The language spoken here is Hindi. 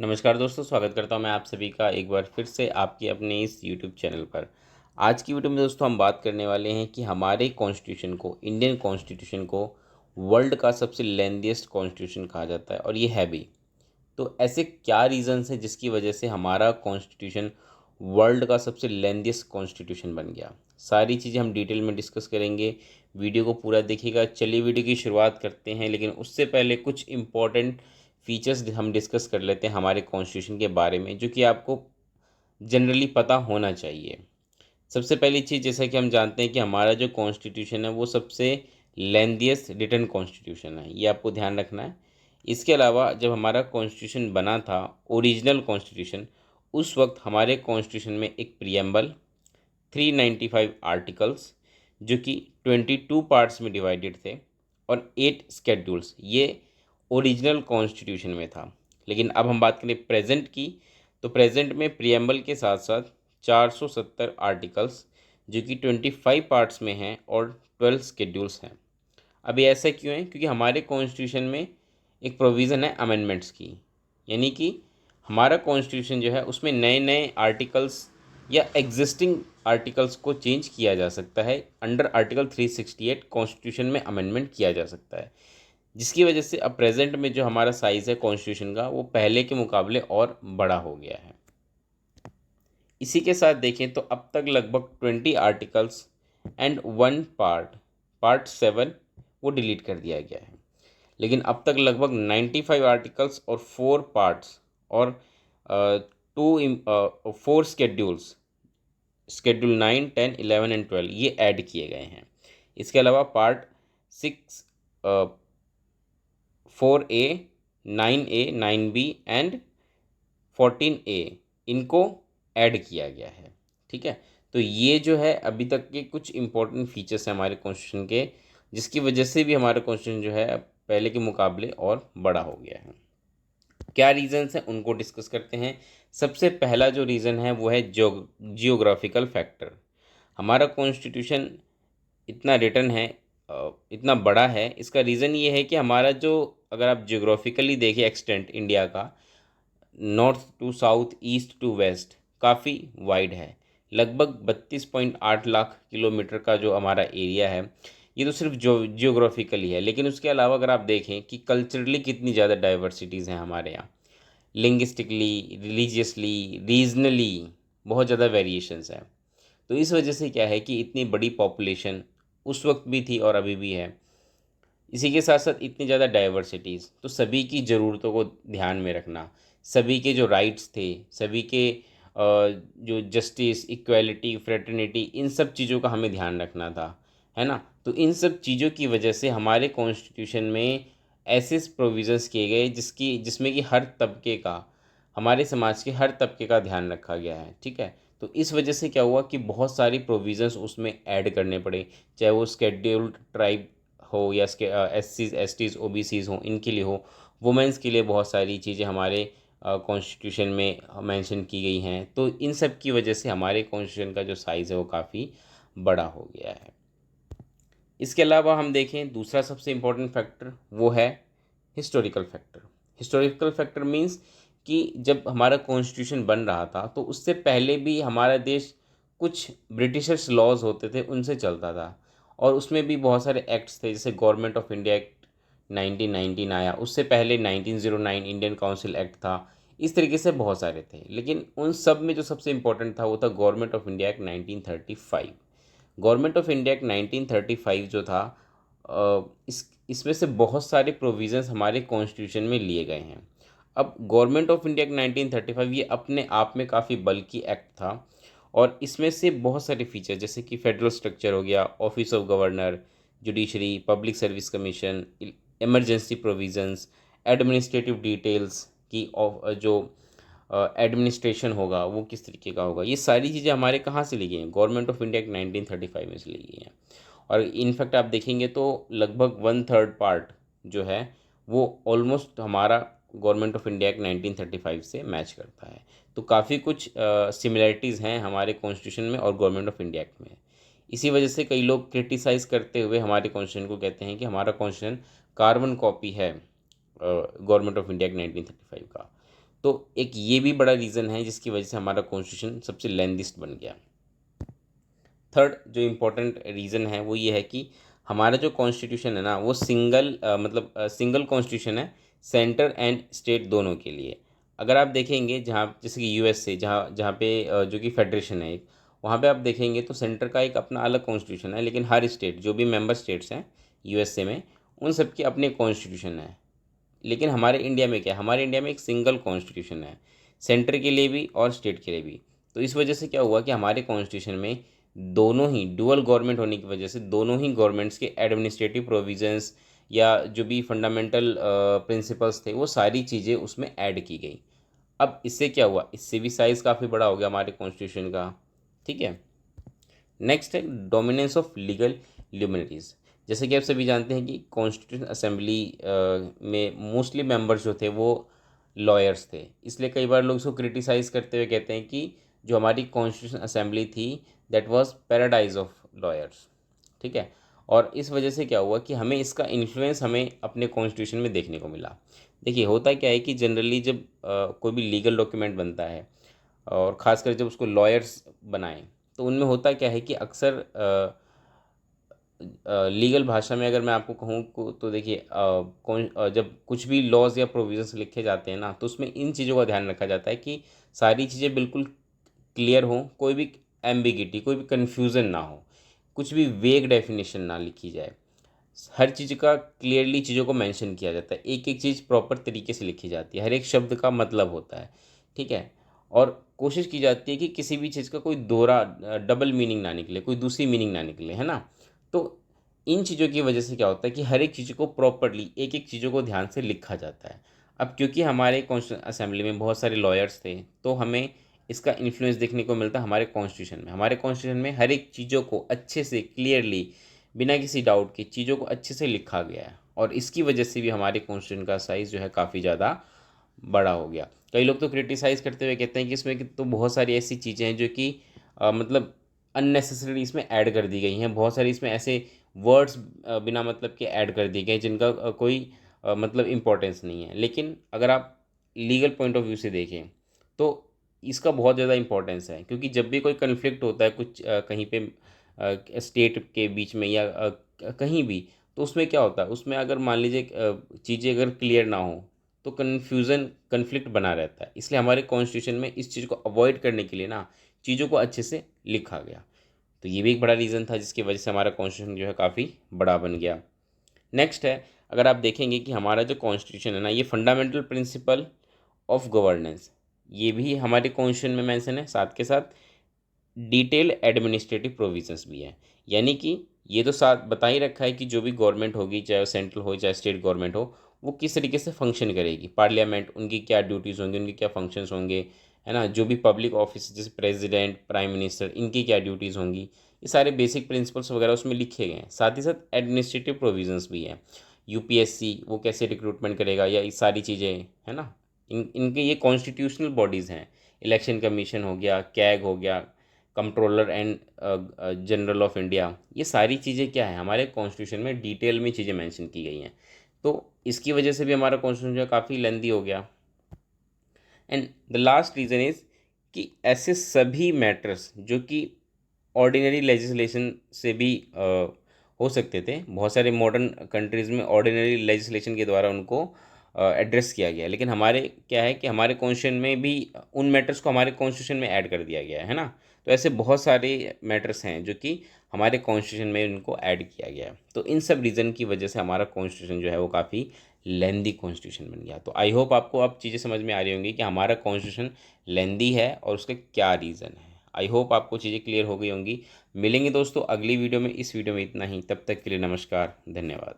नमस्कार दोस्तों, स्वागत करता हूं मैं आप सभी का एक बार फिर से आपके अपने इस यूट्यूब चैनल पर। आज की वीडियो में दोस्तों हम बात करने वाले हैं कि हमारे कॉन्स्टिट्यूशन को, इंडियन कॉन्स्टिट्यूशन को वर्ल्ड का सबसे लेंथीएस्ट कॉन्स्टिट्यूशन कहा जाता है और ये है भी। तो ऐसे क्या रीज़न्स हैं जिसकी वजह से हमारा कॉन्स्टिट्यूशन वर्ल्ड का सबसे लेंथीएस्ट कॉन्स्टिट्यूशन बन गया। सारी चीज़ें हम डिटेल में डिस्कस करेंगे। वीडियो को पूरा देखिएगा। चलिए वीडियो की शुरुआत करते हैं, लेकिन उससे पहले कुछ इम्पोर्टेंट फीचर्स हम डिस्कस कर लेते हैं हमारे कॉन्स्टिट्यूशन के बारे में, जो कि आपको जनरली पता होना चाहिए। सबसे पहली चीज़, जैसा कि हम जानते हैं कि हमारा जो कॉन्स्टिट्यूशन है वो सबसे लेंथीएस्ट रिटन कॉन्स्टिट्यूशन है, ये आपको ध्यान रखना है। इसके अलावा जब हमारा कॉन्स्टिट्यूशन बना था, ओरिजिनल कॉन्स्टिट्यूशन, उस वक्त हमारे कॉन्स्टिट्यूशन में एक प्रियम्बल, 395 आर्टिकल्स जो कि 22 पार्ट्स में डिवाइडेड थे, और 8 स्केड्यूल्स, ये ओरिजिनल कॉन्स्टिट्यूशन में था। लेकिन अब हम बात करें प्रेजेंट की, तो प्रेजेंट में प्रियम्बल के साथ साथ 470 आर्टिकल्स जो कि 25 पार्ट्स में हैं और 12 स्केड्यूल्स हैं। अभी ऐसा क्यों है? क्योंकि हमारे कॉन्स्टिट्यूशन में एक प्रोविज़न है अमेंडमेंट्स की, यानी कि हमारा कॉन्स्टिट्यूशन जो है उसमें नए नए आर्टिकल्स या एग्जिस्टिंग आर्टिकल्स को चेंज किया जा सकता है। अंडर आर्टिकल 368 कॉन्स्टिट्यूशन में अमेंडमेंट किया जा सकता है, जिसकी वजह से अब प्रेजेंट में जो हमारा साइज़ है कॉन्स्टिट्यूशन का, वो पहले के मुकाबले और बड़ा हो गया है। इसी के साथ देखें तो अब तक लगभग 20 आर्टिकल्स एंड 1 पार्ट 7 वो डिलीट कर दिया गया है। लेकिन अब तक लगभग 95 आर्टिकल्स और 4 पार्ट्स और 4 स्केड्यूल्स, स्केड्यूल 9, 10, 11 एंड 12, ये ऐड किए गए हैं। इसके अलावा part 6, 4A, 9A, 9B and 14A, इनको ऐड किया गया है। ठीक है, तो ये जो है अभी तक के कुछ इंपॉर्टेंट फीचर्स हैं हमारे कॉन्स्टिट्यूशन के, जिसकी वजह से भी हमारा कॉन्स्टिट्यूशन जो है अब पहले के मुकाबले और बड़ा हो गया है। क्या रीज़न्स हैं उनको डिस्कस करते हैं। सबसे पहला जो रीज़न है वो है जियोग्राफिकल फैक्टर। हमारा कॉन्स्टिट्यूशन इतना रिटर्न है, इतना बड़ा है, इसका रीज़न ये है कि हमारा जो, अगर आप जियोग्राफिकली देखें एक्सटेंट इंडिया का, north to south, east to west, काफ़ी वाइड है। लगभग 32.8 लाख किलोमीटर का जो हमारा एरिया है, ये तो सिर्फ जो जियोग्राफिकली है। लेकिन उसके अलावा अगर आप देखें कि कल्चरली कितनी ज़्यादा डाइवर्सिटीज़ हैं हमारे यहाँ, लिंग्विस्टिकली, रिलीजियसली, रीजनली बहुत ज़्यादा वेरिएशंस हैं। तो इस वजह से क्या है कि इतनी बड़ी पॉपुलेशन उस वक्त भी थी और अभी भी है। इसी के साथ साथ इतनी ज़्यादा डाइवर्सिटीज़, तो सभी की ज़रूरतों को ध्यान में रखना, सभी के जो राइट्स थे, सभी के जो जस्टिस, इक्वालिटी, फ्रेटर्निटी, इन सब चीज़ों का हमें ध्यान रखना था, है ना। तो इन सब चीज़ों की वजह से हमारे कॉन्स्टिट्यूशन में ऐसे प्रोविज़न्स किए गए जिसमें कि हर तबके का, हमारे समाज के हर तबके का ध्यान रखा गया है। ठीक है, तो इस वजह से क्या हुआ कि बहुत सारी प्रोविज़न्स उसमें ऐड करने पड़े, चाहे वो स्केड्यूल्ड ट्राइब हो या SCs, STs, OBCs हो, इनके लिए हो, वुमेंस के लिए बहुत सारी चीज़ें हमारे कॉन्स्टिट्यूशन में मेंशन की गई हैं। तो इन सब की वजह से हमारे कॉन्स्टिट्यूशन का जो साइज़ है वो काफ़ी बड़ा हो गया है। इसके अलावा हम देखें दूसरा सबसे इम्पोर्टेंट फैक्टर, वो है historical factor. Historical factor means कि जब हमारा कॉन्स्टिट्यूशन बन रहा था तो उससे पहले भी हमारा देश कुछ ब्रिटिशर्स लॉज होते थे, उनसे चलता था, और उसमें भी बहुत सारे एक्ट्स थे। जैसे गवर्नमेंट ऑफ इंडिया एक्ट 1919 आया, उससे पहले 1909 इंडियन काउंसिल एक्ट था। इस तरीके से बहुत सारे थे, लेकिन उन सब में जो सबसे इम्पोर्टेंट था वो था government of India act 1935। Government of India act 1935 जो था, इसमें से बहुत सारे प्रोविज़न्स हमारे कॉन्स्टिट्यूशन में लिए गए हैं। अब गवर्नमेंट ऑफ इंडिया एक्ट 1935 ये अपने आप में काफ़ी बल्कि एक्ट था, और इसमें से बहुत सारे फीचर, जैसे कि फेडरल स्ट्रक्चर हो गया, office of governor, judiciary, public service commission, emergency provisions, administrative details की जो एडमिनिस्ट्रेशन होगा वो किस तरीके का होगा, ये सारी चीज़ें हमारे कहाँ से ली गई हैं? गवर्नमेंट ऑफ इंडिया एक्ट 1935 में से ली गई हैं। और इनफैक्ट आप देखेंगे तो लगभग 1/3 पार्ट जो है वो ऑलमोस्ट हमारा गवर्नमेंट ऑफ इंडिया एक्ट 1935 से मैच करता है। तो काफ़ी कुछ सिमिलरिटीज़ हैं हमारे कॉन्स्टिट्यूशन में और गवर्नमेंट ऑफ इंडिया एक्ट में। इसी वजह से कई लोग क्रिटिसाइज़ करते हुए हमारे कॉन्स्टिट्यूशन को कहते हैं कि हमारा कॉन्स्टिट्यूशन कार्बन कॉपी है गवर्नमेंट ऑफ इंडिया एक्ट 1935 का। तो एक ये भी बड़ा रीज़न है जिसकी वजह से हमारा कॉन्स्टिट्यूशन सबसे लेंथीस्ट बन गया। थर्ड जो इम्पोर्टेंट रीज़न है वो ये है कि हमारा जो कॉन्स्टिट्यूशन है ना वो सिंगल कॉन्स्टिट्यूशन है, सेंटर एंड स्टेट दोनों के लिए। अगर आप देखेंगे जहाँ जैसे कि यूएसए, जहाँ जहाँ पे जो कि फेडरेशन है एक, वहाँ पे आप देखेंगे तो सेंटर का एक अपना अलग कॉन्स्टिट्यूशन है, लेकिन हर स्टेट जो भी मेंबर स्टेट्स हैं यूएसए में, उन सब की अपने कॉन्स्टिट्यूशन है। लेकिन हमारे इंडिया में क्या है, हमारे इंडिया में एक सिंगल कॉन्स्टिट्यूशन है, सेंटर के लिए भी और स्टेट के लिए भी। तो इस वजह से क्या हुआ कि हमारे कॉन्स्टिट्यूशन में दोनों ही डुअल गवर्नमेंट होने की वजह से दोनों ही गवर्नमेंट्स के एडमिनिस्ट्रेटिव प्रोविजंस या जो भी फंडामेंटल प्रिंसिपल्स थे वो सारी चीज़ें उसमें ऐड की गई। अब इससे क्या हुआ, इससे भी साइज़ काफ़ी बड़ा हो गया हमारे कॉन्स्टिट्यूशन का। ठीक है। नेक्स्ट है डोमिनेंस ऑफ लीगल ल्यूमिनरीज। जैसे कि आप सभी जानते हैं कि कॉन्स्टिट्यूशन असेंबली में मोस्टली मेंबर्स जो थे वो लॉयर्स थे, इसलिए कई बार लोग उसको क्रिटिसाइज़ करते हुए कहते हैं कि जो हमारी कॉन्स्टिट्यूशन असेंबली थी that was paradise of lawyers. ठीक है। और इस वजह से क्या हुआ कि हमें इसका इन्फ्लुएंस हमें अपने कॉन्स्टिट्यूशन में देखने को मिला। देखिए होता क्या है कि जनरली जब कोई भी लीगल डॉक्यूमेंट बनता है और ख़ासकर जब उसको लॉयर्स बनाएं, तो उनमें होता क्या है कि अक्सर लीगल भाषा में अगर मैं आपको कहूँ तो देखिए जब कुछ भी लॉज या प्रोविजंस लिखे जाते हैं ना, तो उसमें इन चीज़ों का ध्यान रखा जाता है कि सारी चीज़ें बिल्कुल क्लियर हों, कोई भी एम्बिगिटी, कोई भी कन्फ्यूज़न ना हो, कुछ भी वेग डेफिनेशन ना लिखी जाए। हर चीज़ का क्लियरली चीज़ों को मेंशन किया जाता है, एक एक चीज़ प्रॉपर तरीके से लिखी जाती है, हर एक शब्द का मतलब होता है। ठीक है। और कोशिश की जाती है कि किसी भी चीज़ का कोई दोहरा डबल मीनिंग ना निकले, कोई दूसरी मीनिंग ना निकले, है ना। तो इन चीज़ों की वजह से क्या होता है कि हर एक चीज़ को प्रॉपरली एक एक चीज़ों को ध्यान से लिखा जाता है। अब क्योंकि हमारे कॉन्स्टिट्यूशन असेंबली में बहुत सारे लॉयर्स थे, तो हमें इसका इन्फ्लुएंस देखने को मिलता है हमारे कॉन्स्टिट्यूशन में। हमारे कॉन्स्टिट्यूशन में हर एक चीज़ों को अच्छे से क्लियरली, बिना किसी डाउट के चीज़ों को अच्छे से लिखा गया है, और इसकी वजह से भी हमारे कॉन्स्टिट्यूशन का साइज़ जो है काफ़ी ज़्यादा बड़ा हो गया। कई लोग तो क्रिटिसाइज़ करते हुए कहते हैं कि इसमें कि तो बहुत सारी ऐसी चीज़ें हैं जो कि मतलब अननेसेसरी इसमें ऐड कर दी गई हैं, बहुत सारी इसमें ऐसे वर्ड्स बिना मतलब के ऐड कर दिए गए जिनका कोई मतलब इम्पोर्टेंस नहीं है। लेकिन अगर आप लीगल पॉइंट ऑफ व्यू से देखें तो इसका बहुत ज़्यादा इम्पोर्टेंस है, क्योंकि जब भी कोई कन्फ्लिक्ट होता है कुछ कहीं पे स्टेट के बीच में या कहीं भी, तो उसमें क्या होता है, उसमें अगर मान लीजिए चीज़ें अगर क्लियर ना हो तो कन्फ्यूज़न कन्फ्लिक्ट बना रहता है। इसलिए हमारे कॉन्स्टिट्यूशन में इस चीज़ को अवॉइड करने के लिए ना चीज़ों को अच्छे से लिखा गया। तो ये भी एक बड़ा रीज़न था जिसकी वजह से हमारा कॉन्स्टिट्यूशन जो है काफ़ी बड़ा बन गया। नेक्स्ट है, अगर आप देखेंगे कि हमारा जो कॉन्स्टिट्यूशन है ना, ये फंडामेंटल प्रिंसिपल ऑफ गवर्नेंस, ये भी हमारे कॉन्स्टिट्यूशन में मेंशन है, साथ के साथ डिटेल एडमिनिस्ट्रेटिव प्रोविजंस भी हैं। यानी कि ये तो साथ बता ही रखा है कि जो भी गवर्नमेंट होगी, चाहे वो सेंट्रल हो चाहे स्टेट गवर्नमेंट हो, वो किस तरीके से फंक्शन करेगी, पार्लियामेंट उनकी क्या ड्यूटीज़ होंगी, उनके क्या फंक्शंस होंगे, है ना। जो भी पब्लिक ऑफिस जैसे प्रेसिडेंट, प्राइम मिनिस्टर, इनकी क्या ड्यूटीज़ होंगी, ये सारे बेसिक प्रिंसिपल्स वगैरह उसमें लिखे गए हैं। साथ ही साथ एडमिनिस्ट्रेटिव प्रोविजंस भी हैं, यूपीएससी वो कैसे रिक्रूटमेंट करेगा, या ये सारी चीज़ें, है ना। इनके ये कॉन्स्टिट्यूशनल बॉडीज़ हैं। इलेक्शन कमीशन हो गया, कैग हो गया, controller and general of India, ये सारी चीज़ें क्या है हमारे कॉन्स्टिट्यूशन में डिटेल में चीज़ें मेंशन की गई हैं। तो इसकी वजह से भी हमारा कॉन्स्टिट्यूशन जो है काफ़ी लेंदी हो गया। And the last reason is कि ऐसे सभी मैटर्स जो कि ऑर्डिनरी लेजिस्लेशन से भी हो सकते थे, बहुत सारे मॉडर्न कंट्रीज़ में ऑर्डिनरी लेजिस्लेशन के द्वारा उनको एड्रेस किया गया, लेकिन हमारे क्या है कि हमारे कॉन्स्टिट्यूशन में भी उन मैटर्स को हमारे कॉन्स्टिट्यूशन में ऐड कर दिया गया है ना। तो ऐसे बहुत सारे मैटर्स हैं जो कि हमारे कॉन्स्टिट्यूशन में उनको ऐड किया गया है। तो इन सब रीज़न की वजह से हमारा कॉन्स्टिट्यूशन जो है वो काफ़ी लेंदी कॉन्स्टिट्यूशन बन गया। तो आई होप आपको अब चीज़ें समझ में आ रही होंगी कि हमारा कॉन्स्टिट्यूशन लेंदी है और उसका क्या रीज़न है। आई होप आपको चीज़ें क्लियर हो गई होंगी। मिलेंगे दोस्तों अगली वीडियो में। इस वीडियो में इतना ही, तब तक के लिए नमस्कार, धन्यवाद।